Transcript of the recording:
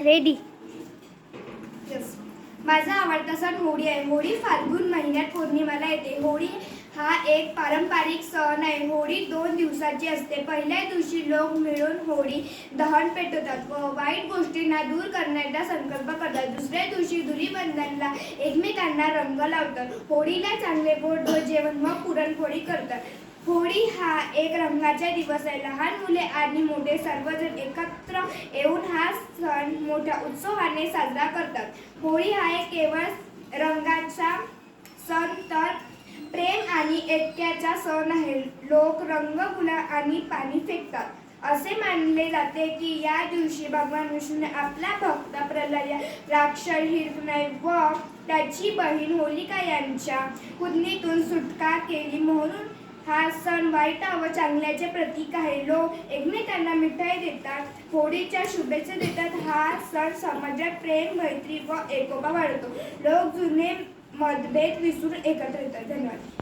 Ready. Yes. माझा आवडता सण होळी आहे. होळी फाल्गुन महिन्यात पौर्णिमेला येते. होळी हा एक पारंपरिक सण आहे. होळी 2 दिवसाची असते. पहिल्या दिवशी लोक मिळून होळी दहन पेटवतात व वाईट गोष्टींना दूर करण्याचा संकल्प करतात. दुसऱ्या दिवशी धुलीवंदनला एकमेकांना रंग लावतात. होळीला चांगले गोड व जेवण व पुरणपोळी करतात. होळी हा एक रंगाचा दिवस आहे. लहान मुले आणि मोठे सर्वजण एकत्र येऊन हा सण मोठ्या उत्सवाने साजरा करतात. होळी हा एक केवळ रंगाचा सण तर प्रेम आणि ऐक्याचा सण आहे. लोक रंग, गुलाल आणि पाणी फेकतात. असे मानले जाते की या दिवशी भगवान विष्णूने आपला भक्त प्रल्हाद, राक्षस हिरण्य व त्याची बहीण होलिका यांच्या कुंडलीतून सुटका केली. म्हणून हा सण वाईट व चांगल्याचे प्रतीक आहे. लोक एकमेकांना मिठाई देतात, होळीच्या शुभेच्छा देतात. हा सण समाजात प्रेम, मैत्री व एकोपा वाढवतो. लोक जुने मतभेद विसरून एकत्र येतात. धन्यवाद.